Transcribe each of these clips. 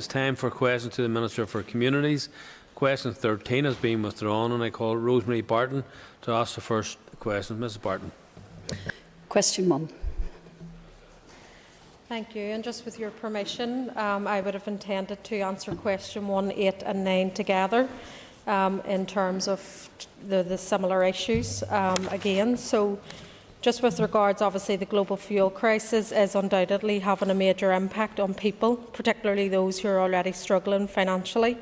It's time for questions to the Minister for Communities. Question 13 has been withdrawn, and I call Rosemary Barton to ask the first question. Mrs. Barton. Question 1. Thank you. And just with your permission, I would have intended to answer question 1, 8 and 9 together in terms of the similar issues again. So just with regards, obviously, the global fuel crisis is undoubtedly having a major impact on people, particularly those who are already struggling financially.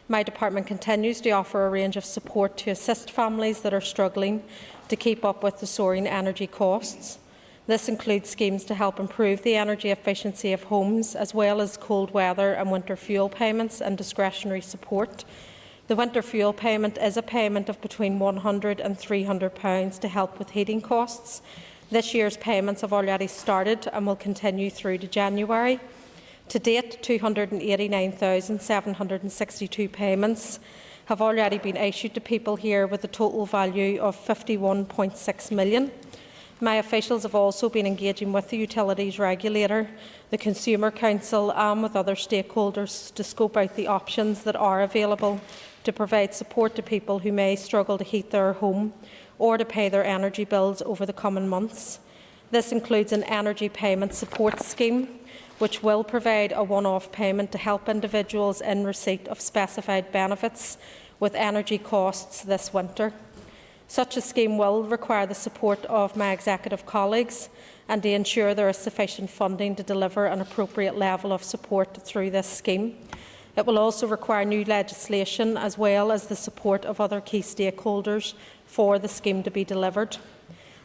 My department continues to offer a range of support to assist families that are struggling to keep up with the soaring energy costs. This includes schemes to help improve the energy efficiency of homes, as well as cold weather and winter fuel payments and discretionary support. The winter fuel payment is a payment of between £100 and £300 to help with heating costs. This year's payments have already started and will continue through to January. To date, 289,762 payments have already been issued to people here with a total value of £51.6 million. My officials have also been engaging with the Utilities Regulator, the Consumer Council and with other stakeholders to scope out the options that are available to provide support to people who may struggle to heat their home or to pay their energy bills over the coming months. This includes an energy payment support scheme, which will provide a one-off payment to help individuals in receipt of specified benefits with energy costs this winter. Such a scheme will require the support of my executive colleagues and to ensure there is sufficient funding to deliver an appropriate level of support through this scheme. It will also require new legislation as well as the support of other key stakeholders for the scheme to be delivered.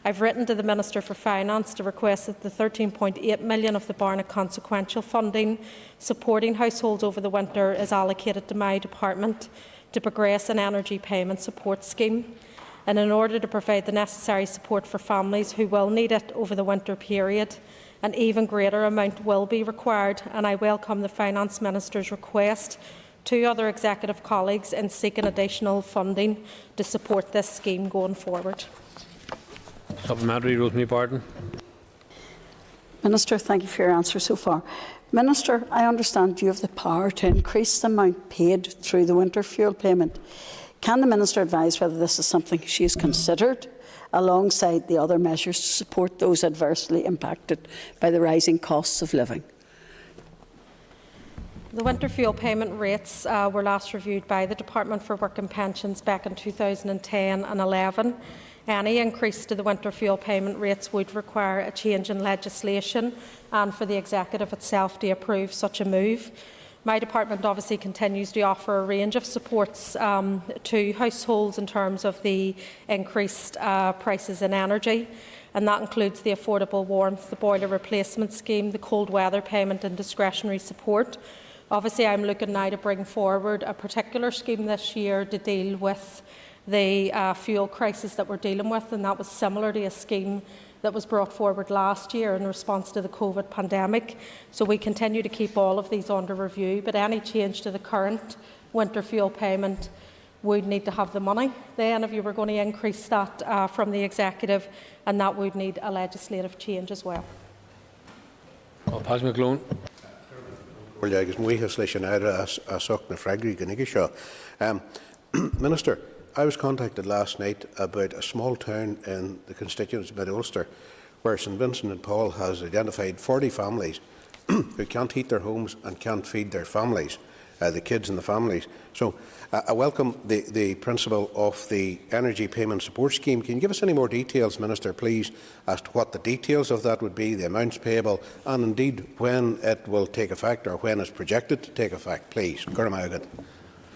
I've written to the Minister for Finance to request that the £13.8 million of the Barnett consequential funding supporting households over the winter is allocated to my department to progress an energy payment support scheme. And in order to provide the necessary support for families who will need it over the winter period, an even greater amount will be required, and I welcome the Finance Minister's request to other executive colleagues in seeking additional funding to support this scheme going forward. Supplementary, Rosemary Barton. Minister, thank you for your answer so far. Minister, I understand you have the power to increase the amount paid through the winter fuel payment. Can the Minister advise whether this is something she has considered alongside the other measures to support those adversely impacted by the rising costs of living? The winter fuel payment rates were last reviewed by the Department for Work and Pensions back in 2010 and 11. Any increase to the winter fuel payment rates would require a change in legislation and for the Executive itself to approve such a move. My department obviously continues to offer a range of supports to households in terms of the increased prices in energy, and that includes the affordable warmth, the boiler replacement scheme, the cold weather payment and discretionary support. Obviously, I'm looking now to bring forward a particular scheme this year to deal with the fuel crisis that we're dealing with, and that was similar to a scheme that was brought forward last year in response to the COVID pandemic. So we continue to keep all of these under review, but any change to the current winter fuel payment would need to have the money then if you were going to increase that from the Executive, and that would need a legislative change as well. Pas McClone. Minister, I was contacted last night about a small town in the constituency of Mid-Ulster where St Vincent and Paul has identified 40 families who can't heat their homes and can't feed their families, the kids and the families. So I welcome the principle of the Energy Payment Support Scheme. Can you give us any more details, Minister, please, as to what the details of that would be, the amounts payable, and indeed when it will take effect or when it's projected to take effect, please?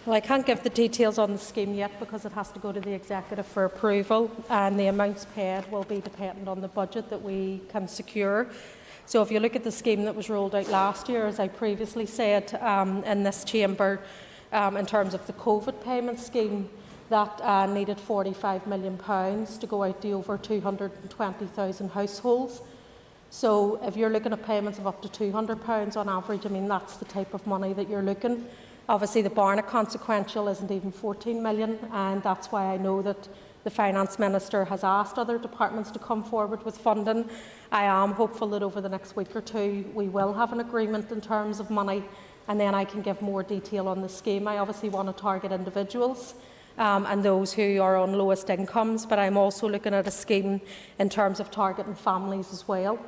Well, I can't give the details on the scheme yet because it has to go to the Executive for approval, and the amounts paid will be dependent on the budget that we can secure. So if you look at the scheme that was rolled out last year, as I previously said in this chamber, in terms of the COVID payment scheme, that needed £45 million to go out to over 220,000 households. So if you're looking at payments of up to £200 on average, I mean, that's the type of money that you're looking. Obviously, the Barnett consequential isn't even £14 million, and that's why I know that the Finance Minister has asked other departments to come forward with funding. I am hopeful that over the next week or two we will have an agreement in terms of money and then I can give more detail on the scheme. I obviously want to target individuals and those who are on lowest incomes, but I'm also looking at a scheme in terms of targeting families as well.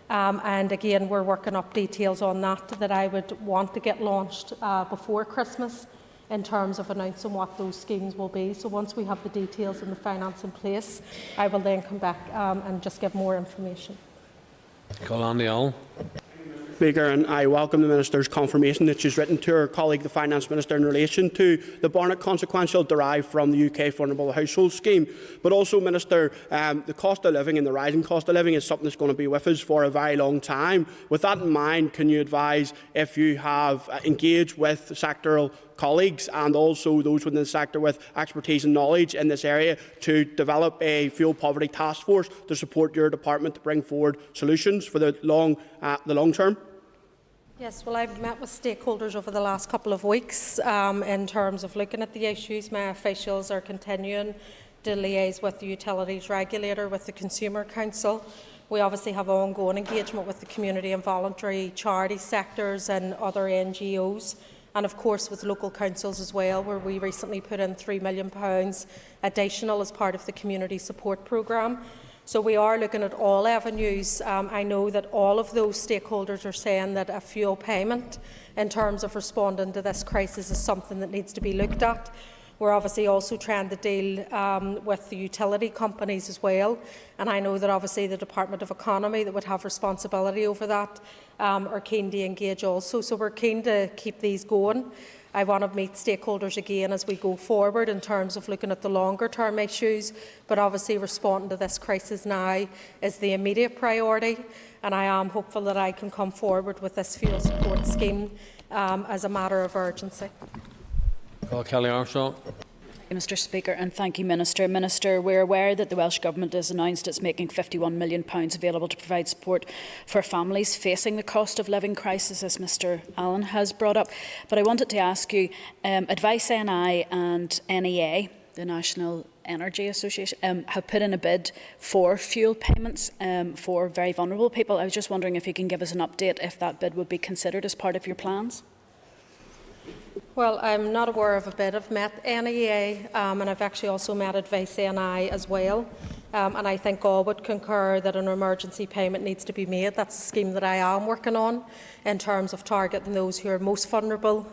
And again, we're working up details on that I would want to get launched before Christmas in terms of announcing what those schemes will be. So once we have the details and the finance in place, I will then come back and just give more information. Call on the Allen. Speaker, and I welcome the Minister's confirmation that she's written to her colleague, the Finance Minister, in relation to the Barnett consequential derived from the UK Vulnerable Household Scheme. But also, Minister, the cost of living and the rising cost of living is something that's going to be with us for a very long time. With that in mind, can you advise if you have engaged with sectoral colleagues and also those within the sector with expertise and knowledge in this area to develop a fuel poverty task force to support your department to bring forward solutions for the long term? Yes, well, I've met with stakeholders over the last couple of weeks in terms of looking at the issues. My officials are continuing to liaise with the utilities regulator, with the Consumer Council. We obviously have ongoing engagement with the community and voluntary charity sectors and other NGOs, and of course with local councils as well, where we recently put in £3 million additional as part of the community support programme. So we are looking at all avenues. I know that all of those stakeholders are saying that a fuel payment in terms of responding to this crisis is something that needs to be looked at. We're obviously also trying to deal with the utility companies as well, and I know that obviously the Department of Economy that would have responsibility over that are keen to engage also. So we're keen to keep these going. I want to meet stakeholders again as we go forward in terms of looking at the longer term issues, but obviously responding to this crisis now is the immediate priority, and I am hopeful that I can come forward with this fuel support scheme as a matter of urgency. Call Kelly Armstrong. Mr Speaker, and thank you, Minister. Minister, we're aware that the Welsh Government has announced it's making £51 million available to provide support for families facing the cost of living crisis, as Mr Allen has brought up. But I wanted to ask you, Advice NI and NEA, the National Energy Association, have put in a bid for fuel payments for very vulnerable people. I was just wondering if you can give us an update if that bid would be considered as part of your plans. Well, I'm not aware of a bid. I've met NEA and I've actually also met Advice NI as well. And I think all would concur that an emergency payment needs to be made. That's a scheme that I am working on in terms of targeting those who are most vulnerable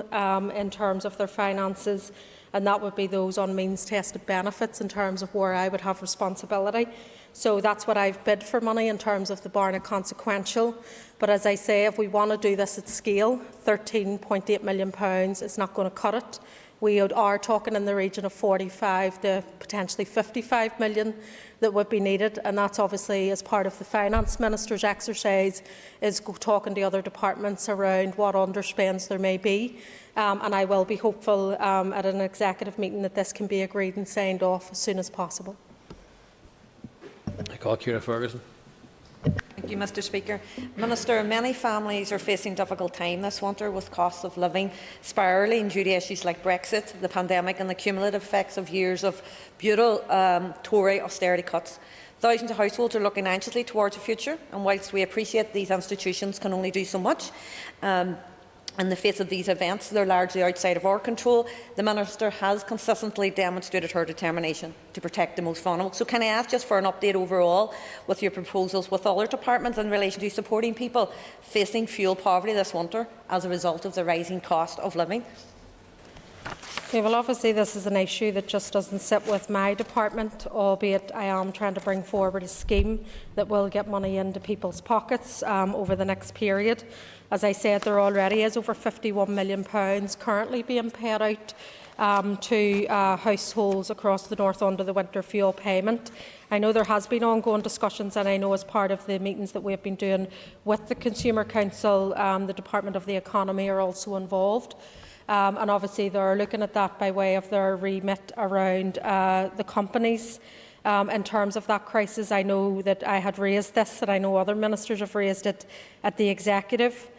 in terms of their finances. And that would be those on means-tested benefits in terms of where I would have responsibility. So that's what I've bid for money in terms of the Barnett consequential. But as I say, if we want to do this at scale, £13.8 million is not going to cut it. We are talking in the region of 45 to potentially 55 million that would be needed, and that's obviously as part of the Finance Minister's exercise is talking to other departments around what underspends there may be. And I will be hopeful at an executive meeting that this can be agreed and signed off as soon as possible. I call Ciara Ferguson. Thank you, Mr Speaker. Minister, many families are facing difficult time this winter with costs of living spiralling due to issues like Brexit, the pandemic and the cumulative effects of years of brutal Tory austerity cuts. Thousands of households are looking anxiously towards the future, and whilst we appreciate these institutions can only do so much, in the face of these events, they're largely outside of our control. The Minister has consistently demonstrated her determination to protect the most vulnerable. So can I ask just for an update overall with your proposals with other departments in relation to supporting people facing fuel poverty this winter as a result of the rising cost of living? Okay, well, obviously this is an issue that just doesn't sit with my department, albeit I am trying to bring forward a scheme that will get money into people's pockets over the next period. As I said, there already is over £51 million currently being paid out to households across the north under the winter fuel payment. I know there has been ongoing discussions, and I know as part of the meetings that we have been doing with the Consumer Council, the Department of the Economy are also involved. And obviously they're looking at that by way of their remit around the companies. In terms of that crisis, I know that I had raised this, and I know other ministers have raised it at the executive.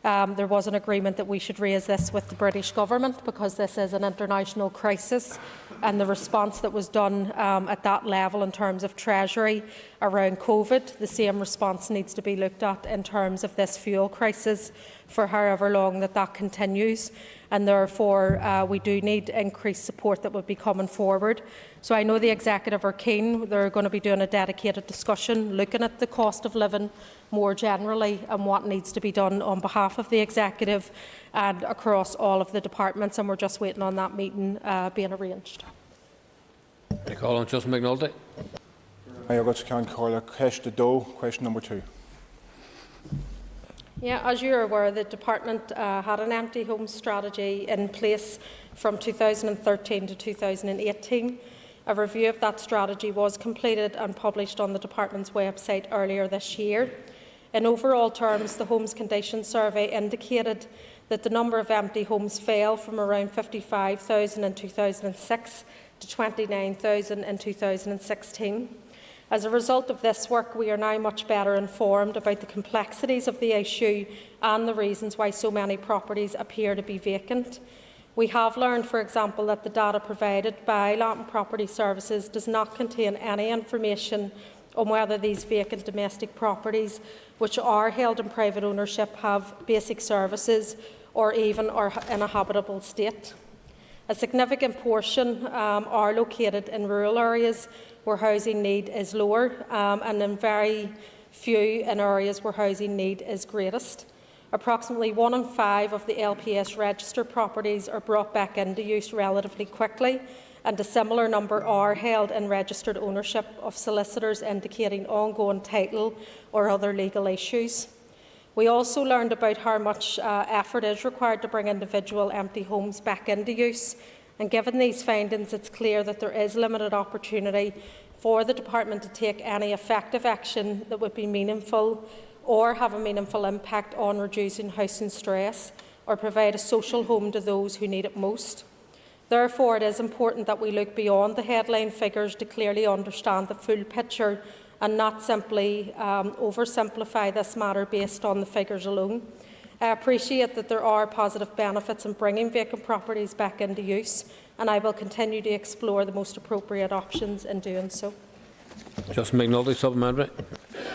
There was an agreement that we should raise this with the British Government because this is an international crisis. and the response that was done at that level in terms of Treasury around COVID. The same response needs to be looked at in terms of this fuel crisis for however long that continues, and therefore we do need increased support that would be coming forward. So I know the Executive are keen. They're going to be doing a dedicated discussion looking at the cost of living more generally and what needs to be done on behalf of the Executive and across all of the departments, and we're just waiting on that meeting being arranged. I call on Justin McNulty. Question number 2. Yeah, as you're aware, the Department had an empty home strategy in place from 2013 to 2018. A review of that strategy was completed and published on the Department's website earlier this year. In overall terms, the Homes Condition Survey indicated that the number of empty homes fell from around 55,000 in 2006 to 29,000 in 2016. As a result of this work, we are now much better informed about the complexities of the issue and the reasons why so many properties appear to be vacant. We have learned, for example, that the data provided by Land and Property Services does not contain any information on whether these vacant domestic properties, which are held in private ownership, have basic services or even are in a habitable state. A significant portion are located in rural areas where housing need is lower, and in very few in areas where housing need is greatest. Approximately 1 in 5 of the LPS registered properties are brought back into use relatively quickly, and a similar number are held in registered ownership of solicitors indicating ongoing title or other legal issues. We also learned about how much effort is required to bring individual empty homes back into use, and given these findings, it's clear that there is limited opportunity for the Department to take any effective action that would be meaningful or have a meaningful impact on reducing housing stress or provide a social home to those who need it most. Therefore, it is important that we look beyond the headline figures to clearly understand the full picture and not simply oversimplify this matter based on the figures alone. I appreciate that there are positive benefits in bringing vacant properties back into use, and I will continue to explore the most appropriate options in doing so. Justin McNulty, supplementary.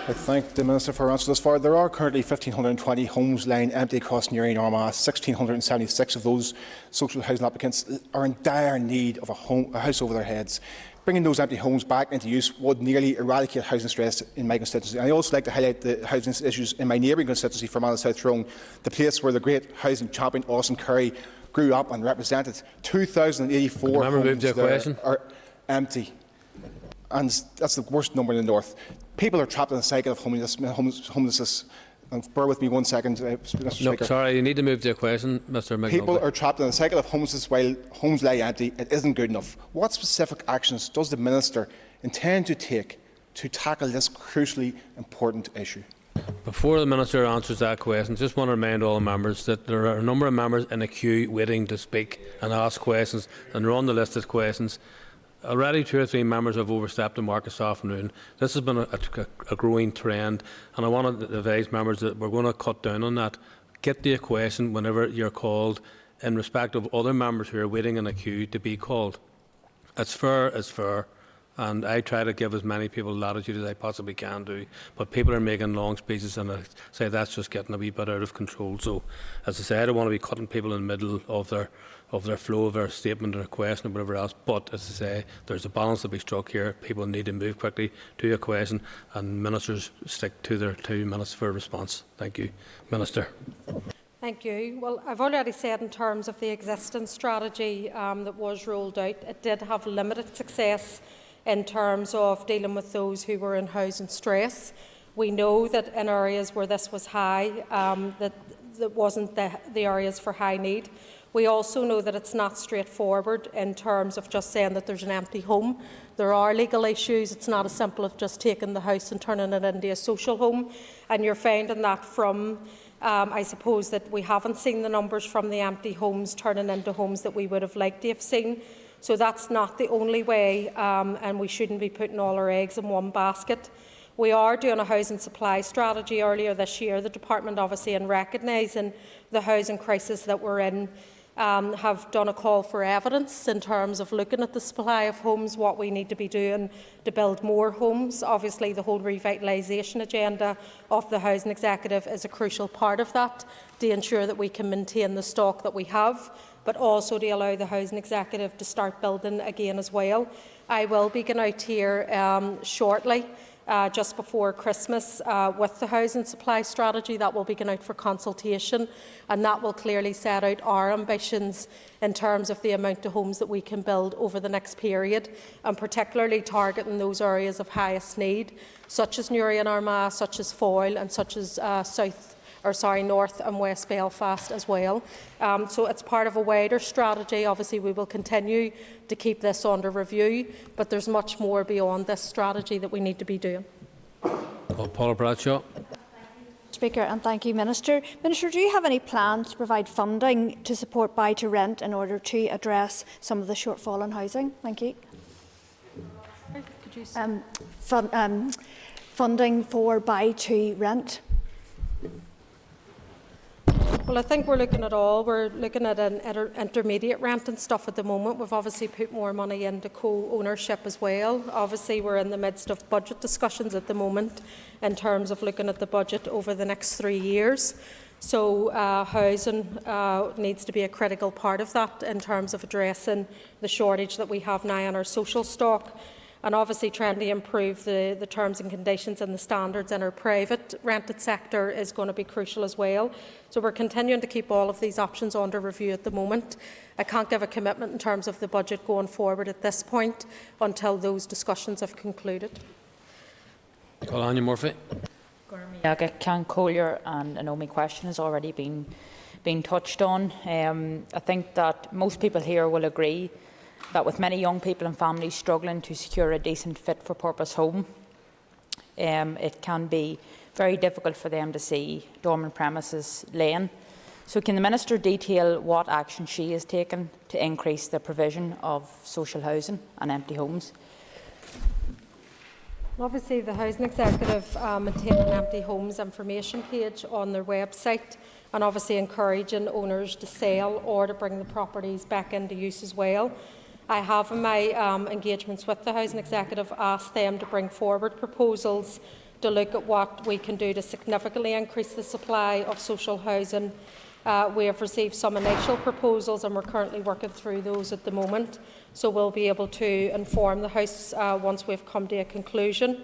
I thank the Minister for her answer thus far. There are currently 1,520 homes lying empty across Newry and Armagh. 1,676 of those social housing applicants are in dire need of a house over their heads. Bringing those empty homes back into use would nearly eradicate housing stress in my constituency. And I also like to highlight the housing issues in my neighbouring constituency, Fermanagh South Tyrone, the place where the great housing champion Austin Curry grew up and represented. 2,084 homes there are empty. And that's the worst number in the north. People are trapped in a cycle of homelessness. And bear with me 1 second, Mr. Speaker. Sorry, you need to move to your question, Mr. McNulty. People are trapped in a cycle of homelessness while homes lie empty. It isn't good enough. What specific actions does the Minister intend to take to tackle this crucially important issue? Before the Minister answers that question, just want to remind all the members that there are a number of members in a queue waiting to speak and ask questions, and they're on the list of questions. Already 2 or 3 members have overstepped the mark this afternoon. This has been a growing trend, and I want to advise members that we're going to cut down on that. Get to a question whenever you're called, in respect of other members who are waiting in a queue to be called. It's fair, and I try to give as many people latitude as I possibly can do, but people are making long speeches, and I say that's just getting a wee bit out of control. So, as I say, I don't want to be cutting people in the middle of their flow of their statement or a question or whatever else, but as I say, there's a balance to be struck here. People need to move quickly to a question, and ministers stick to their 2 minutes for a response. Thank you. Minister. Thank you. Well, I've already said in terms of the existing strategy that was rolled out, it did have limited success in terms of dealing with those who were in housing stress. We know that in areas where this was high, that wasn't the areas for high need. We also know that it's not straightforward in terms of just saying that there's an empty home. There are legal issues. It's not as simple as just taking the house and turning it into a social home. And you're finding that from, I suppose, that we haven't seen the numbers from the empty homes turning into homes that we would have liked to have seen. So that's not the only way, and we shouldn't be putting all our eggs in one basket. We are doing a housing supply strategy earlier this year, the Department obviously in recognising the housing crisis that we're in, have done a call for evidence in terms of looking at the supply of homes, what we need to be doing to build more homes. Obviously, the whole revitalisation agenda of the Housing Executive is a crucial part of that, to ensure that we can maintain the stock that we have, but also to allow the Housing Executive to start building again as well. I will be going out here shortly, just before Christmas, with the housing supply strategy that will be going out for consultation, and that will clearly set out our ambitions in terms of the amount of homes that we can build over the next period, and particularly targeting those areas of highest need, such as Newry and Armagh, such as Foyle, and such as North and West Belfast as well. So it's part of a wider strategy. Obviously, we will continue to keep this under review, but there's much more beyond this strategy that we need to be doing. Paula Bradshaw. Speaker, and thank you, Minister. Minister, do you have any plans to provide funding to support buy-to-rent in order to address some of the shortfall in housing? Thank you. Funding for buy-to-rent. Well, I think we're looking at all. We're looking at an intermediate rent and stuff at the moment. We've obviously put more money into co-ownership as well. Obviously, we're in the midst of budget discussions at the moment in terms of looking at the budget over the next 3 years. So housing needs to be a critical part of that in terms of addressing the shortage that we have now in our social stock, and obviously trying to improve the terms and conditions and the standards in our private rented sector is going to be crucial as well. So we're continuing to keep all of these options under review at the moment. I can't give a commitment in terms of the budget going forward at this point until those discussions have concluded. Colanya Murphy. Can Collier, and I know my question has already been touched on. I think that most people here will agree that with many young people and families struggling to secure a decent fit-for-purpose home, it can be very difficult for them to see dormant premises laying. So can the Minister detail what action she has taken to increase the provision of social housing and empty homes? Obviously, the Housing Executive maintain an empty homes information page on their website, and obviously encouraging owners to sell or to bring the properties back into use as well. I have, in my engagements with the Housing Executive, asked them to bring forward proposals to look at what we can do to significantly increase the supply of social housing. We have received some initial proposals, and we're currently working through those at the moment. So we'll be able to inform the House once we've come to a conclusion.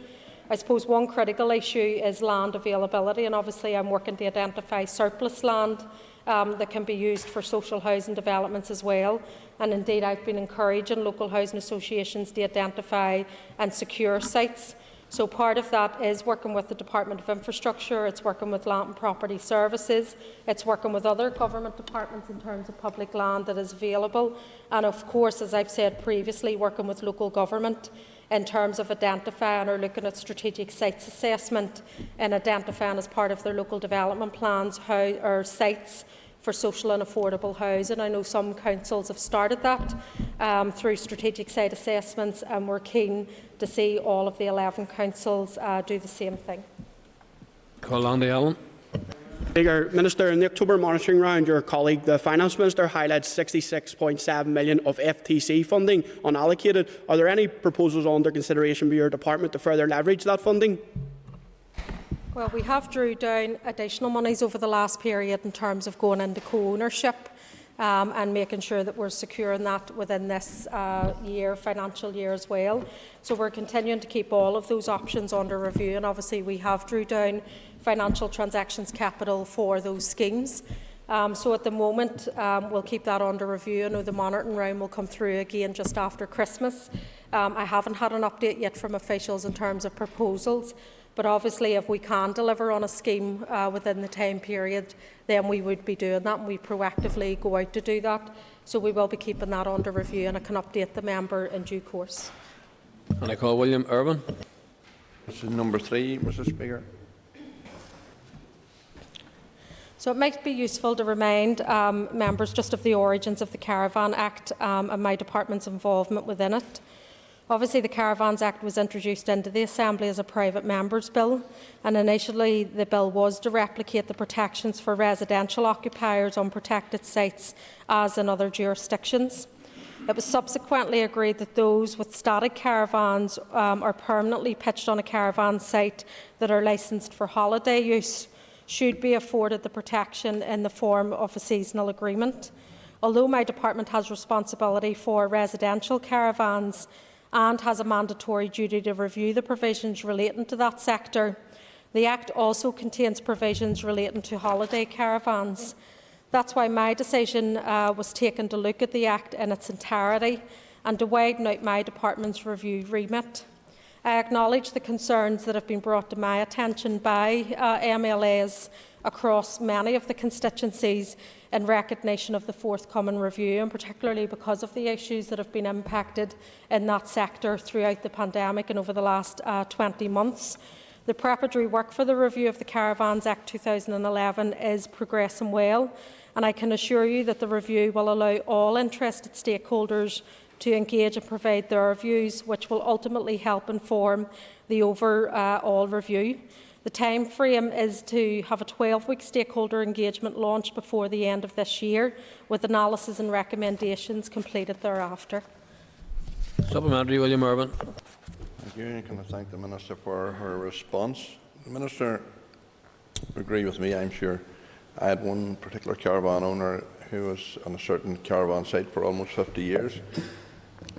I suppose one critical issue is land availability, and obviously I'm working to identify surplus land that can be used for social housing developments as well. And indeed, I've been encouraging local housing associations to identify and secure sites. So part of that is working with the Department of Infrastructure, it's working with Land and Property Services, it's working with other government departments in terms of public land that is available, and of course, as I've said previously, working with local government in terms of identifying or looking at strategic sites assessment and identifying as part of their local development plans how or sites for social and affordable housing. I know some councils have started that through strategic site assessments, and we're keen to see all of the 11 councils do the same thing. Colandi Allen. Speaker, Minister, in the October monitoring round, your colleague, the Finance Minister, highlights £66.7 million of FTC funding unallocated. Are there any proposals under consideration by your department to further leverage that funding? Well, we have drew down additional monies over the last period in terms of going into co-ownership and making sure that we're securing that within this financial year as well. So we're continuing to keep all of those options under review, and obviously we have drew down financial transactions capital for those schemes. So at the moment, we'll keep that under review. I know the monitoring round will come through again just after Christmas. I haven't had an update yet from officials in terms of proposals, but obviously if we can deliver on a scheme within the time period, then we would be doing that, and we proactively go out to do that. So we will be keeping that under review, and I can update the member in due course. And I call William Irwin. This is number 3, Mr. Speaker. So it might be useful to remind members just of the origins of the Caravan Act and my department's involvement within it. Obviously, the Caravans Act was introduced into the Assembly as a private member's bill, and initially the bill was to replicate the protections for residential occupiers on protected sites as in other jurisdictions. It was subsequently agreed that those with static caravans or permanently pitched on a caravan site that are licensed for holiday use should be afforded the protection in the form of a seasonal agreement. Although my department has responsibility for residential caravans and has a mandatory duty to review the provisions relating to that sector, the Act also contains provisions relating to holiday caravans. That's why my decision was taken to look at the Act in its entirety and to widen out my department's review remit. I acknowledge the concerns that have been brought to my attention by MLAs across many of the constituencies in recognition of the forthcoming review, and particularly because of the issues that have been impacted in that sector throughout the pandemic and over the last 20 months. The preparatory work for the review of the Caravans Act 2011 is progressing well, and I can assure you that the review will allow all interested stakeholders to engage and provide their views, which will ultimately help inform the overall review. The time frame is to have a 12-week stakeholder engagement launched before the end of this year, with analysis and recommendations completed thereafter. Supplementary, William Irvine. Thank you. And can I thank the Minister for her response? The Minister would agree with me, I'm sure. I had one particular caravan owner who was on a certain caravan site for almost 50 years.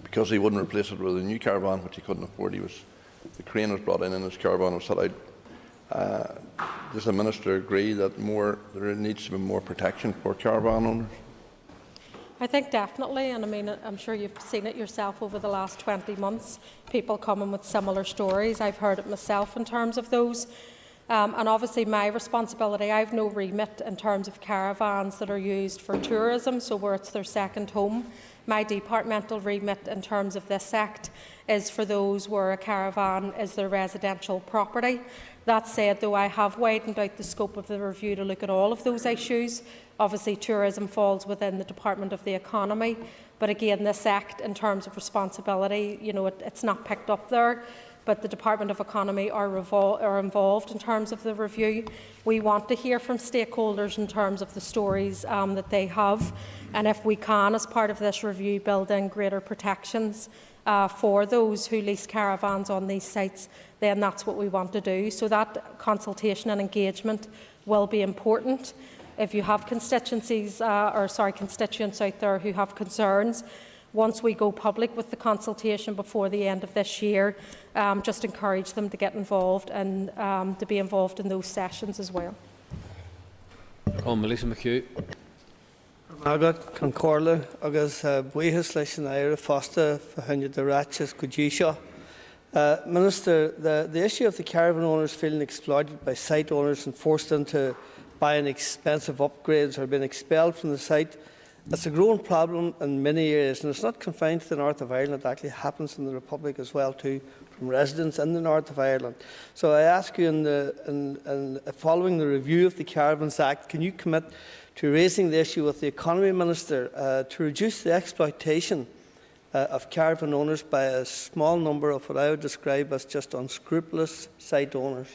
Because he wouldn't replace it with a new caravan, which he couldn't afford, the crane was brought in and his caravan was set out. Does the Minister agree that there needs to be more protection for caravan owners? I think definitely, and I mean, I'm sure you've seen it yourself over the last 20 months, people coming with similar stories. I've heard it myself in terms of those. And obviously my responsibility, I have no remit in terms of caravans that are used for tourism, so where it's their second home. My departmental remit in terms of this Act is for those where a caravan is their residential property. That said, though, I have widened out the scope of the review to look at all of those issues. Obviously, tourism falls within the Department of the Economy, but again, this Act, in terms of responsibility, it's not picked up there. But the Department of Economy are involved in terms of the review. We want to hear from stakeholders in terms of the stories that they have, and if we can, as part of this review, build in greater protections for those who lease caravans on these sites, then that's what we want to do. So that consultation and engagement will be important. If you have constituents out there who have concerns, once we go public with the consultation before the end of this year, just encourage them to get involved and to be involved in those sessions as well. Melissa McHugh. Margaret Concorla, agus buíhas leis an éire fásta fahanne de ráiteas go dtí seo. Minister, the issue of the caravan owners feeling exploited by site owners and forced into buying expensive upgrades or being expelled from the site, it's a growing problem in many areas, and it's not confined to the north of Ireland. It actually happens in the Republic as well too, from residents in the north of Ireland. So I ask you, following the review of the Caravans Act, can you commit to raising the issue with the Economy Minister to reduce the exploitation of caravan owners by a small number of what I would describe as just unscrupulous site owners?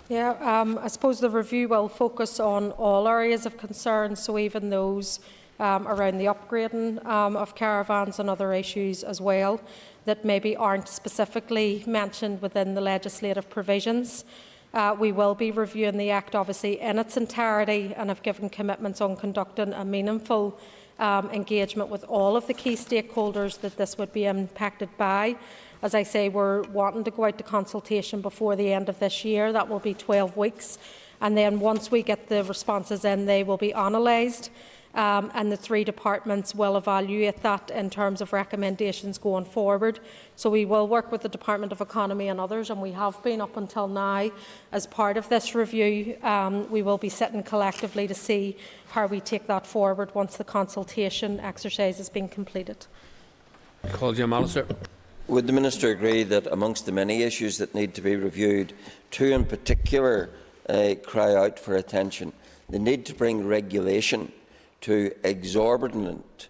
Yeah, I suppose the review will focus on all areas of concern, so even those around the upgrading of caravans and other issues as well that maybe aren't specifically mentioned within the legislative provisions. We will be reviewing the Act obviously in its entirety and have given commitments on conducting a meaningful engagement with all of the key stakeholders that this would be impacted by. As I say, we're wanting to go out to consultation before the end of this year. That will be 12 weeks. And then once we get the responses in, they will be analysed. And the three departments will evaluate that in terms of recommendations going forward. So we will work with the Department of Economy and others, and we have been up until now. As part of this review, we will be sitting collectively to see how we take that forward once the consultation exercise has been completed. Would the Minister agree that amongst the many issues that need to be reviewed, two in particular cry out for attention? The need to bring regulation to exorbitant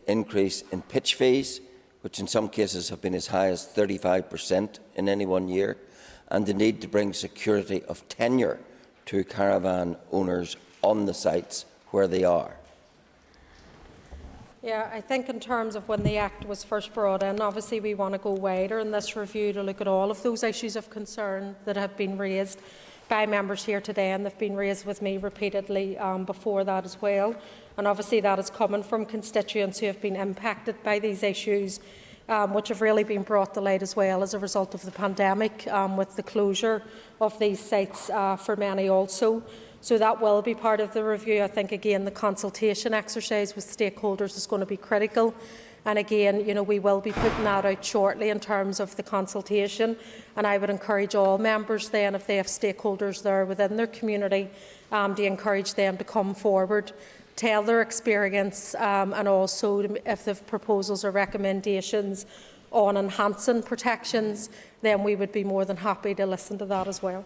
increase in pitch fees, which in some cases have been as high as 35% in any one year, and the need to bring security of tenure to caravan owners on the sites where they are. Yeah, I think in terms of when the Act was first brought in, obviously we want to go wider in this review to look at all of those issues of concern that have been raised by members here today, and they've been raised with me repeatedly before that as well. And obviously that is coming from constituents who have been impacted by these issues, which have really been brought to light as well as a result of the pandemic, with the closure of these sites for many also. So that will be part of the review. I think, again, the consultation exercise with stakeholders is going to be critical. And again, we will be putting that out shortly in terms of the consultation. And I would encourage all members then, if they have stakeholders there within their community, to encourage them to come forward, tell their experience, and also if they have proposals or recommendations on enhancing protections, then we would be more than happy to listen to that as well.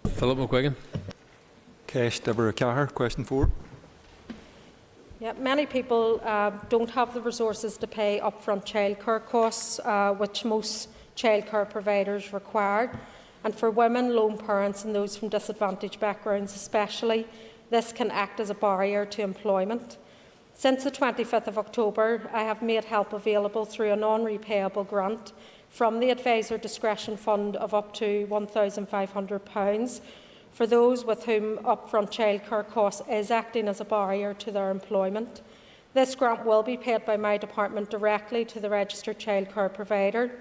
Philip McQuiggan. Cash Deborah Cahir, question 4. Yeah, many people don't have the resources to pay upfront childcare costs, which most childcare providers require. And for women, lone parents and those from disadvantaged backgrounds especially, this can act as a barrier to employment. Since the 25th of October, I have made help available through a non-repayable grant from the Advisor Discretion Fund of up to £1,500 for those with whom upfront childcare costs is acting as a barrier to their employment. This grant will be paid by my department directly to the registered childcare provider,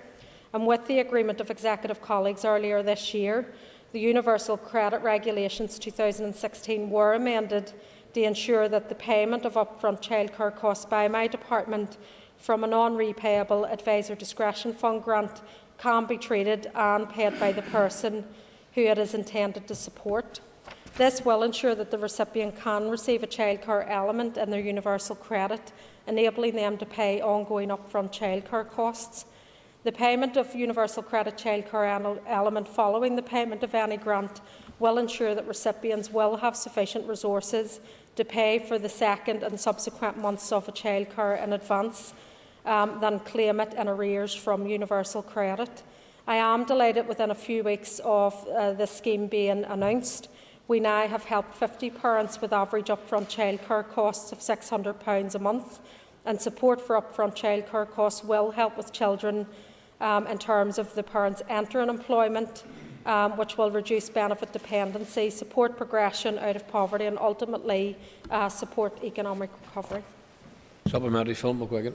and with the agreement of executive colleagues earlier this year, the Universal Credit Regulations 2016 were amended to ensure that the payment of upfront childcare costs by my department from a non-repayable Advisor Discretion Fund grant can be treated and paid by the person who it is intended to support. This will ensure that the recipient can receive a childcare element in their universal credit, enabling them to pay ongoing upfront childcare costs. The payment of universal credit childcare element following the payment of any grant will ensure that recipients will have sufficient resources to pay for the second and subsequent months of a childcare in advance than claim it in arrears from universal credit. I am delighted within a few weeks of this scheme being announced, we now have helped 50 parents with average upfront childcare costs of £600 a month, and support for upfront childcare costs will help with children in terms of the parents entering employment, which will reduce benefit dependency, support progression out of poverty and ultimately support economic recovery. Supplementary, Philip McQuiggan.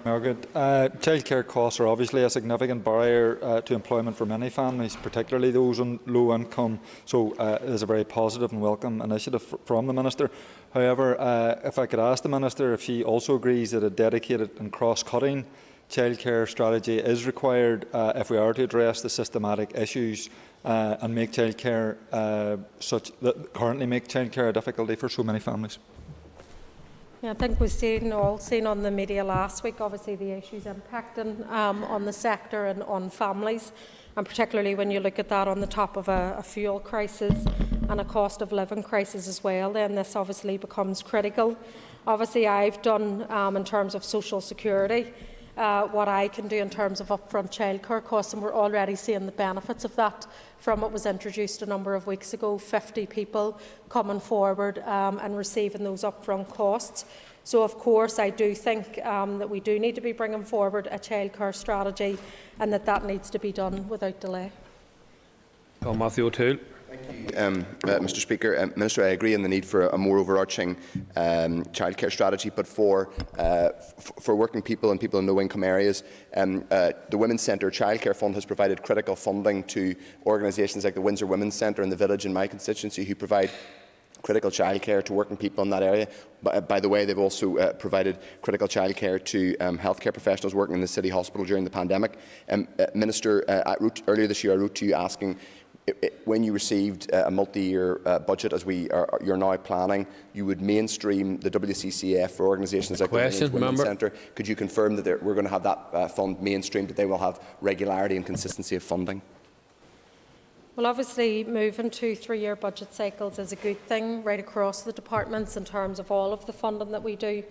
Childcare costs are obviously a significant barrier to employment for many families, particularly those on low income, so it is a very positive and welcome initiative from the Minister. However, if I could ask the Minister if she also agrees that a dedicated and cross-cutting childcare strategy is required if we are to address the systematic issues and make childcare currently make childcare a difficulty for so many families. Yeah, I think we've all seen on the media last week, obviously, the issues impacting on the sector and on families, and particularly when you look at that on the top of a fuel crisis and a cost of living crisis as well, then this obviously becomes critical. Obviously, I've done, in terms of social security, what I can do in terms of upfront childcare costs, and we're already seeing the benefits of that from what was introduced a number of weeks ago, 50 people coming forward and receiving those upfront costs. So, of course, I do think that we do need to be bringing forward a childcare strategy, and that needs to be done without delay. Matthew O'Toole. Mr. Speaker, Minister, I agree on the need for a more overarching childcare strategy, but for working people and people in low-income areas, the Women's Centre Childcare Fund has provided critical funding to organisations like the Windsor Women's Centre in the village in my constituency, who provide critical childcare to working people in that area. By the way, they've also provided critical childcare to healthcare professionals working in the City Hospital during the pandemic. Minister, earlier this year I wrote to you asking, when you received a multi-year budget, as you're now planning, you would mainstream the WCCF for organisations like the Women's Centre. Could you confirm that we're going to have that fund mainstreamed, that they will have regularity and consistency of funding? Well, obviously, moving to 3-year budget cycles is a good thing right across the departments in terms of all of the funding that we do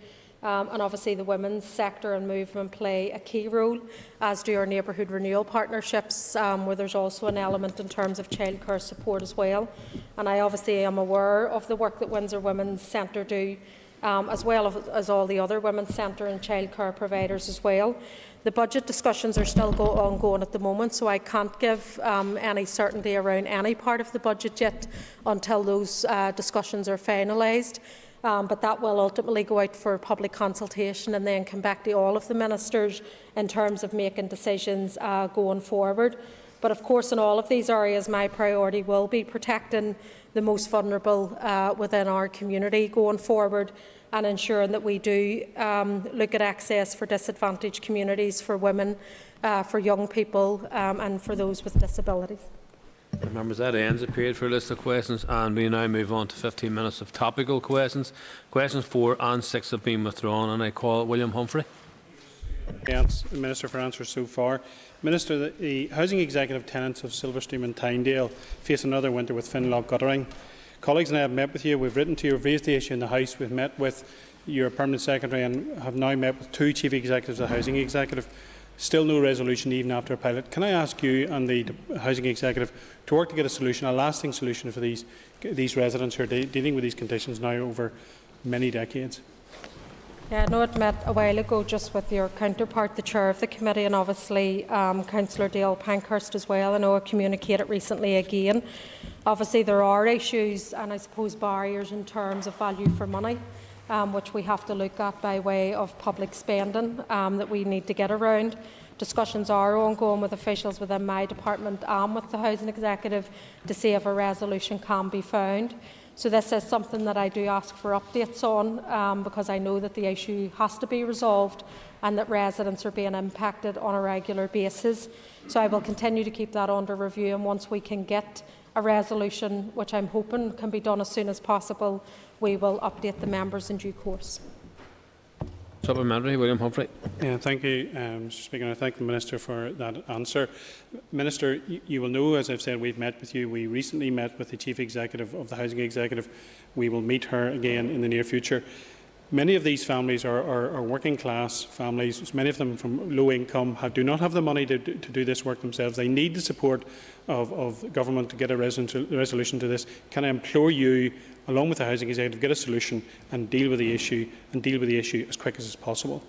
and obviously the women's sector and movement play a key role, as do our neighbourhood renewal partnerships, where there's also an element in terms of childcare support as well. And I obviously am aware of the work that Windsor Women's Centre do, as well as all the other women's centre and childcare providers as well. The budget discussions are still ongoing at the moment, so I can't give any certainty around any part of the budget yet until those discussions are finalised. But that will ultimately go out for public consultation and then come back to all of the ministers in terms of making decisions going forward. But of course, in all of these areas, my priority will be protecting the most vulnerable within our community going forward, and ensuring that we do look at access for disadvantaged communities, for women, for young people and for those with disabilities. Members, that ends the period for a list of questions, and we now move on to 15 minutes of topical questions. Questions 4 and 6 have been withdrawn, and I call William Humphrey. Thanks, Minister, for answers so far. Minister, the housing executive tenants of Silverstream and Tynedale face another winter with Finlock Guttering. Colleagues and I have met with you. We've written to you, we've raised the issue in the House. We've met with your Permanent Secretary and have now met with 2 Chief Executives of the Housing Executive. Still no resolution even after a pilot. Can I ask you and the Housing Executive to work to get a solution, a lasting solution for these residents who are dealing with these conditions now over many decades? Yeah, I know I'd met a while ago just with your counterpart, the chair of the committee, and obviously Councillor Dale Pankhurst as well. I know I communicated recently again. Obviously there are issues and I suppose barriers in terms of value for money, which we have to look at by way of public spending that we need to get around. Discussions are ongoing with officials within my department and with the Housing Executive to see if a resolution can be found. So this is something that I do ask for updates on because I know that the issue has to be resolved and that residents are being impacted on a regular basis. So I will continue to keep that under review, and once we can get a resolution, which I'm hoping can be done as soon as possible, we will update the members in due course. Supplementary, William Humphrey. Yeah, thank you, Mr. Speaker. I thank the Minister for that answer. Minister, you will know, as I've said, we've met with you. We recently met with the Chief Executive of the Housing Executive. We will meet her again in the near future. Many of these families are working class families. Many of them from low income do not have the money to do this work themselves. They need the support of government to get a resolution to this. Can I implore you, along with the Housing Executive, get a solution and deal with the issue as quick as is possible?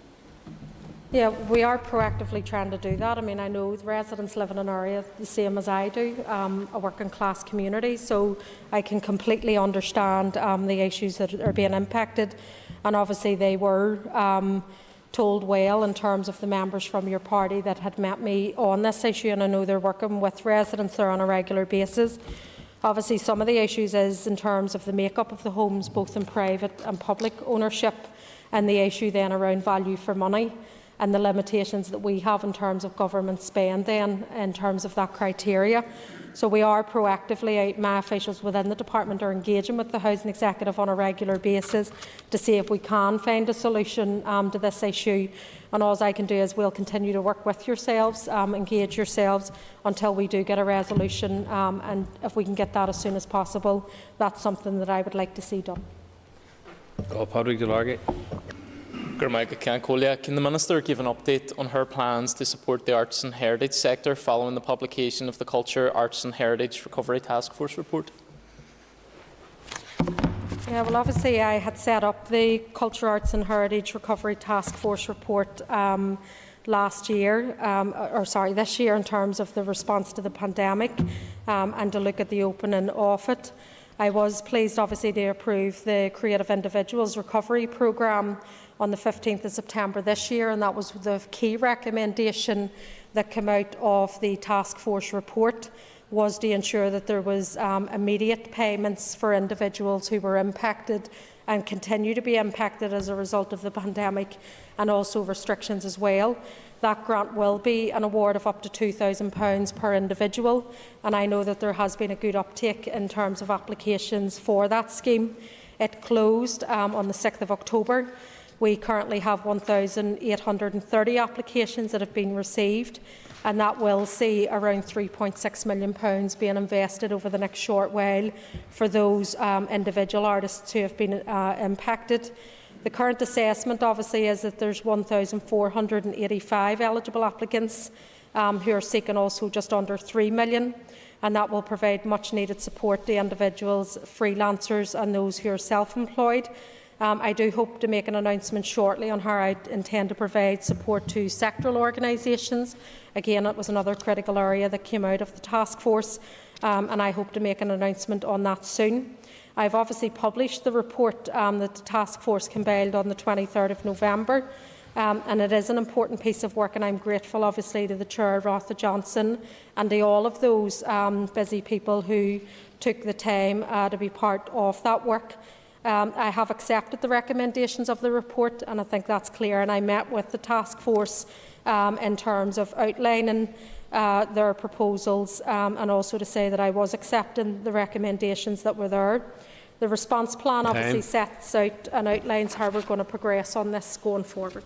Yeah, we are proactively trying to do that. I mean, I know the residents live in an area the same as I do, a working class community, so I can completely understand the issues that are being impacted. And obviously they were told well in terms of the members from your party that had met me on this issue, and I know they're working with residents there on a regular basis. Obviously some of the issues is in terms of the makeup of the homes, both in private and public ownership, and the issue then around value for money and the limitations that we have in terms of government spend then in terms of that criteria. So we are proactively, my officials within the department are engaging with the Housing Executive on a regular basis to see if we can find a solution to this issue. And all I can do is we'll continue to work with yourselves, engage yourselves until we do get a resolution, and if we can get that as soon as possible, that's something that I would like to see done. Patrick Delargy. Can the Minister give an update on her plans to support the arts and heritage sector following the publication of the Culture, Arts and Heritage Recovery Task Force report? Yeah, well, obviously I had set up the Culture, Arts and Heritage Recovery Task Force report this year in terms of the response to the pandemic and to look at the opening of it. I was pleased obviously to approve the Creative Individuals Recovery Programme on the 15th of September this year, and that was the key recommendation that came out of the task force report, was to ensure that there was immediate payments for individuals who were impacted and continue to be impacted as a result of the pandemic, and also restrictions as well. That grant will be an award of up to £2,000 per individual, and I know that there has been a good uptake in terms of applications for that scheme. It closed on the 6th of October. We currently have 1,830 applications that have been received, and that will see around £3.6 million being invested over the next short while for those individual artists who have been impacted. The current assessment obviously is that there's 1,485 eligible applicants who are seeking also just under £3 million, and that will provide much needed support to individuals, freelancers and those who are self-employed. I do hope to make an announcement shortly on how I intend to provide support to sectoral organisations. Again, it was another critical area that came out of the task force, and I hope to make an announcement on that soon. I've obviously published the report that the task force compiled on the 23rd of November, and it is an important piece of work, and I'm grateful obviously to the Chair, Rotha Johnson, and to all of those busy people who took the time to be part of that work. I have accepted the recommendations of the report, and I think that's clear, and I met with the task force in terms of outlining their proposals, and also to say that I was accepting the recommendations that were there. The response plan obviously sets out and outlines how we're going to progress on this going forward.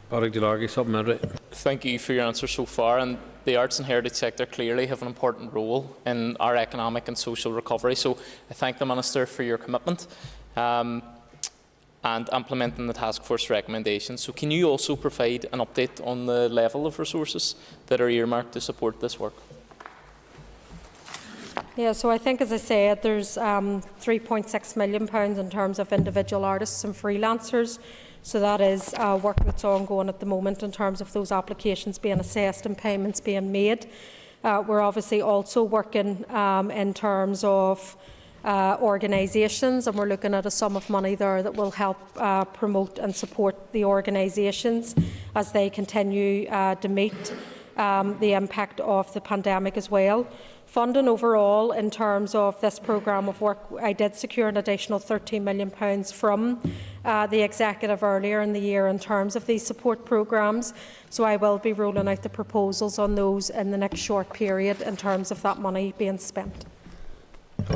Supplementary. Thank you for your answer so far. And the arts and heritage sector clearly have an important role in our economic and social recovery. So I thank the Minister for your commitment and implementing the task force recommendations. So can you also provide an update on the level of resources that are earmarked to support this work? Yeah, so I think, as I said, there's £3.6 million in terms of individual artists and freelancers. So that is work that's ongoing at the moment in terms of those applications being assessed and payments being made. We're obviously also working in terms of organisations, and we're looking at a sum of money there that will help promote and support the organisations as they continue to meet the impact of the pandemic as well. Funding overall in terms of this programme of work, I did secure an additional £13 million from the Executive earlier in the year in terms of these support programmes, so I will be rolling out the proposals on those in the next short period in terms of that money being spent.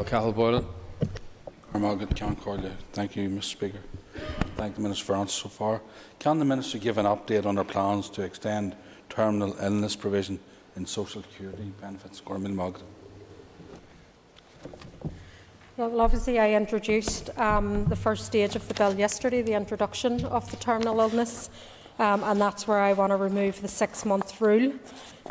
Cathal Boylan. Thank you, Mr. Speaker. Thank the Minister for answers so far. Can the Minister give an update on her plans to extend terminal illness provision in social security benefits? Well, obviously I introduced the first stage of the bill yesterday, the introduction of the terminal illness, and that's where I want to remove the 6-month rule.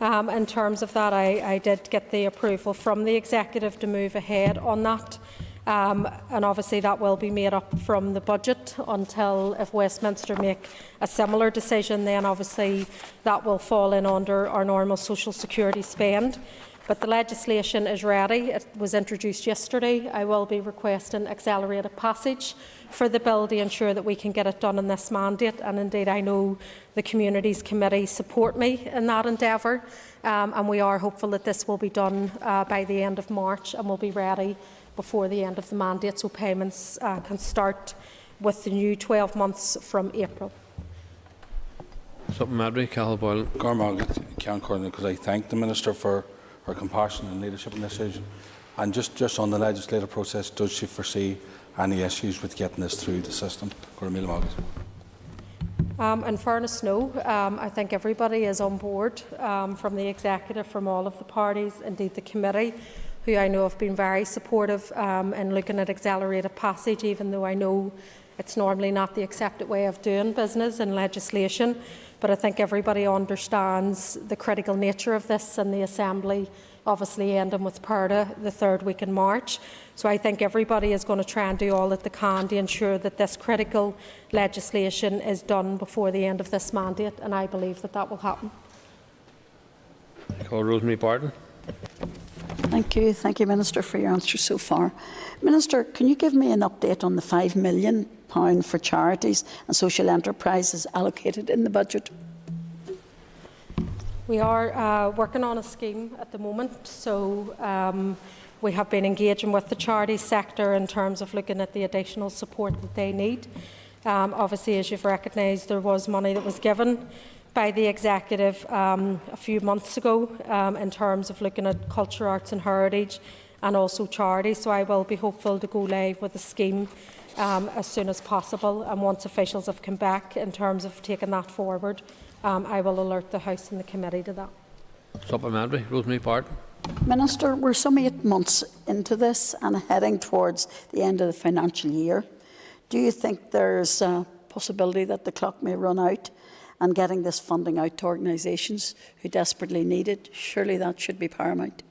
In terms of that, I did get the approval from the Executive to move ahead on that. And obviously that will be made up from the budget until, if Westminster make a similar decision, then obviously that will fall in under our normal social security spend. But the legislation is ready. It was introduced yesterday. I will be requesting accelerated passage for the bill to ensure that we can get it done in this mandate, and indeed I know the Communities Committee support me in that endeavour, and we are hopeful that this will be done by the end of March and will be ready before the end of the mandate, so payments can start with the new 12 months from April. Supplementary, Cathal Boylan. Because I thank the Minister for her compassion and leadership in this issue. And just on the legislative process, does she foresee any issues with getting this through the system? In fairness, no. I think everybody is on board, from the Executive, from all of the parties, indeed the committee, who I know have been very supportive in looking at accelerated passage, even though I know it's normally not the accepted way of doing business in legislation. But I think everybody understands the critical nature of this, and the Assembly obviously ending with PERDA the 3rd week in March. So I think everybody is going to try and do all that they can to ensure that this critical legislation is done before the end of this mandate, and I believe that that will happen. Call Rosemary Barton. Thank you, Minister, for your answer so far. Minister, can you give me an update on the £5 million for charities and social enterprises allocated in the budget? We are working on a scheme at the moment, so we have been engaging with the charity sector in terms of looking at the additional support that they need. Obviously, as you've recognised, there was money that was given by the Executive a few months ago in terms of looking at culture, arts and heritage and also charities. So I will be hopeful to go live with a scheme as soon as possible, and once officials have come back in terms of taking that forward, I will alert the House and the committee to that. Supplementary, Rosemary Barton. Minister, we're some 8 months into this and heading towards the end of the financial year. Do you think there's a possibility that the clock may run out and getting this funding out to organisations who desperately need it? Surely that should be paramount.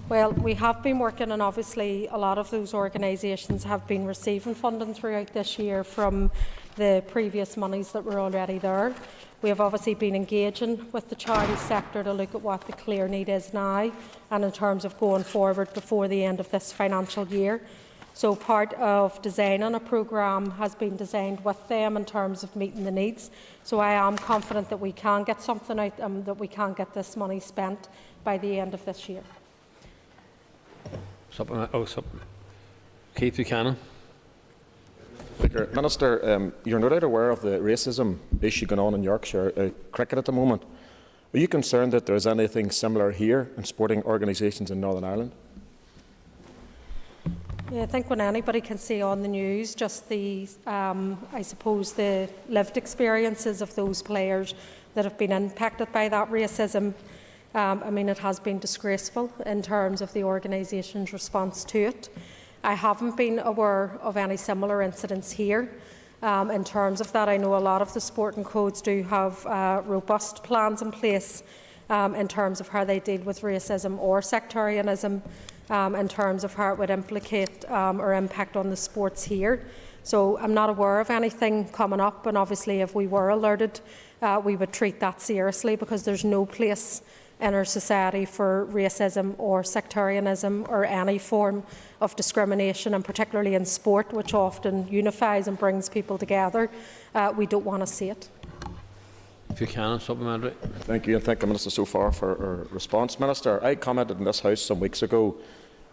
Well, we have been working, and obviously a lot of those organisations have been receiving funding throughout this year from the previous monies that were already there. We have obviously been engaging with the charity sector to look at what the clear need is now and in terms of going forward before the end of this financial year. So part of designing a programme has been designed with them in terms of meeting the needs. So I am confident that we can get something out, that we can get this money spent by the end of this year. Keith Buchanan. Speaker, Minister, you're no doubt aware of the racism issue going on in Yorkshire cricket at the moment. Are you concerned that there is anything similar here in sporting organisations in Northern Ireland? Yeah, I think when anybody can see on the news just the, I suppose, the lived experiences of those players that have been impacted by that racism, I mean, it has been disgraceful in terms of the organisation's response to it. I haven't been aware of any similar incidents here. In terms of that, I know a lot of the sporting codes do have robust plans in place in terms of how they deal with racism or sectarianism, in terms of how it would implicate or impact on the sports here. So I'm not aware of anything coming up, and obviously if we were alerted, we would treat that seriously, because there's no place in our society for racism or sectarianism or any form of discrimination, and particularly in sport, which often unifies and brings people together. We don't want to see it. If you can, supplementary. Thank you, and thank the Minister so far for her response. Minister, I commented in this House some weeks ago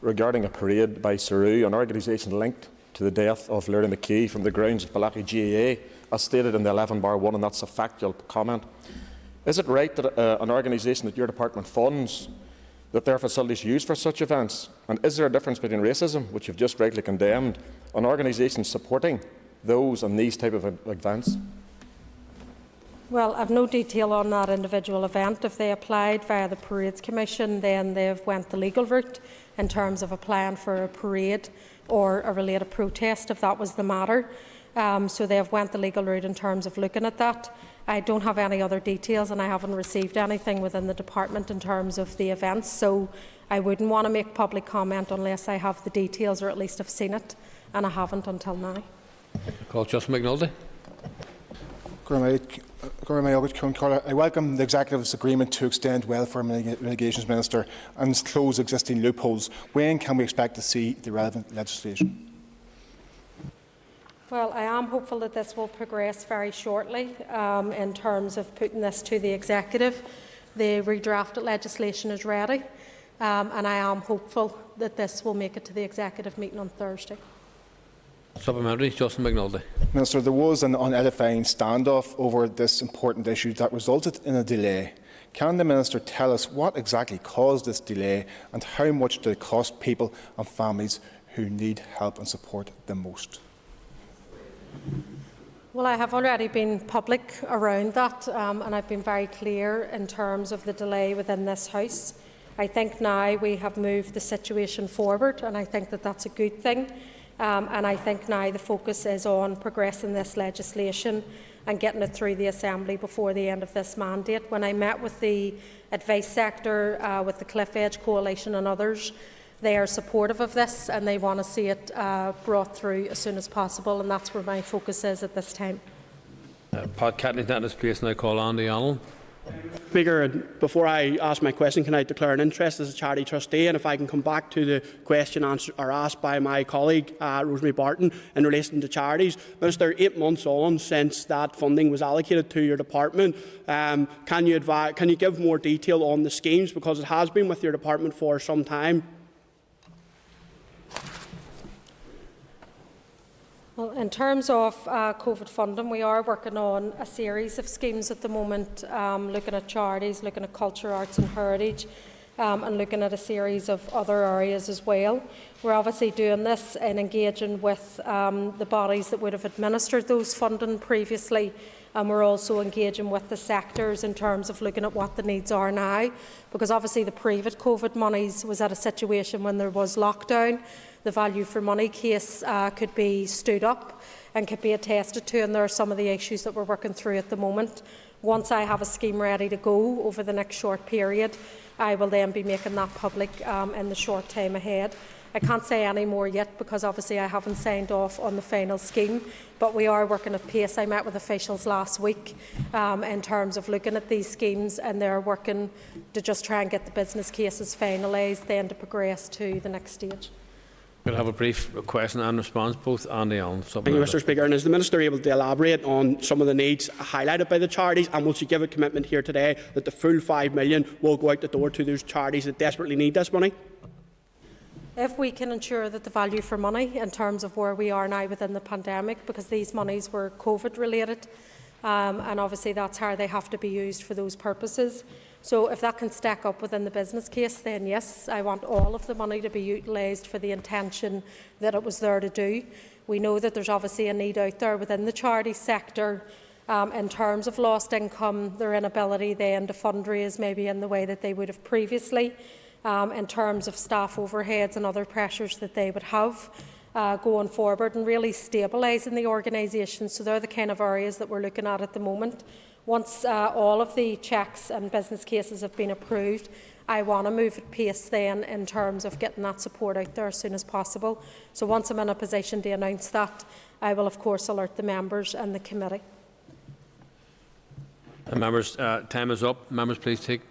regarding a parade by Saru, an organisation linked to the death of Larry McKee, from the grounds of Ballachy GAA, as stated in the 11/1, and that's a factual comment. Is it right that an organisation that your department funds, that their facilities used for such events? And is there a difference between racism, which you've just rightly condemned, and organisations supporting those and these type of events? Well, I've no detail on that individual event. If they applied via the Parades Commission, then they've went the legal route in terms of applying for a parade or a related protest, if that was the matter. So they have went the legal route in terms of looking at that. I don't have any other details, and I haven't received anything within the department in terms of the events, so I wouldn't want to make public comment unless I have the details, or at least have seen it, and I haven't until now. Call Justin McNulty. I welcome the Executive's agreement to extend welfare mitigations, Minister, and close existing loopholes. When can we expect to see the relevant legislation? Well, I am hopeful that this will progress very shortly in terms of putting this to the Executive. The redrafted legislation is ready, and I am hopeful that this will make it to the Executive meeting on Thursday. Supplementary, Justin McNulty. Minister, there was an unedifying standoff over this important issue that resulted in a delay. Can the Minister tell us what exactly caused this delay, and how much did it cost people and families who need help and support the most? Well, I have already been public around that, and I've been very clear in terms of the delay within this House. I think now we have moved the situation forward, and I think that that's a good thing. And I think now the focus is on progressing this legislation and getting it through the Assembly before the end of this mandate. When I met with the advice sector, with the Cliff Edge Coalition and others, they are supportive of this, and they want to see it brought through as soon as possible, and that's where my focus is at this time. Pat Catley's not in his place, and I call Andy Allen. Speaker, before I ask my question, can I declare an interest as a charity trustee? And if I can come back to the question asked by my colleague, Rosemary Barton, in relation to charities. Minister, 8 months on since that funding was allocated to your department, can you give more detail on the schemes, because it has been with your department for some time? Well, in terms of COVID funding, we are working on a series of schemes at the moment, looking at charities, looking at culture, arts and heritage. and looking at a series of other areas as well. We're obviously doing this in engaging with the bodies that would have administered those funding previously, and we're also engaging with the sectors in terms of looking at what the needs are now, because obviously the previous COVID monies was at a situation when there was lockdown. The value for money case could be stood up and could be attested to, and there are some of the issues that we're working through at the moment. Once I have a scheme ready to go over the next short period, I will then be making that public in the short time ahead. I can't say any more yet because obviously I haven't signed off on the final scheme, but we are working at pace. I met with officials last week in terms of looking at these schemes, and they're working to just try and get the business cases finalised, then to progress to the next stage. We'll have a brief question and response, both Andy and Thank you, Mr. Speaker. And is the Minister able to elaborate on some of the needs highlighted by the charities, and will she give a commitment here today that the full £5 million will go out the door to those charities that desperately need this money? If we can ensure that the value for money in terms of where we are now within the pandemic, because these monies were COVID related, and obviously that's how they have to be used for those purposes. So if that can stack up within the business case, then yes, I want all of the money to be utilised for the intention that it was there to do. We know that there's obviously a need out there within the charity sector in terms of lost income, their inability then to fundraise maybe in the way that they would have previously, in terms of staff overheads and other pressures that they would have going forward, and really stabilising the organisation. So they're the kind of areas that we're looking at the moment. Once all of the checks and business cases have been approved, I want to move at pace then in terms of getting that support out there as soon as possible. So once I'm in a position to announce that, I will of course alert the members and the committee. Members, time is up. Members, please take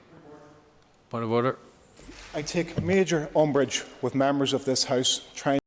point of order. I take major umbrage with members of this House trying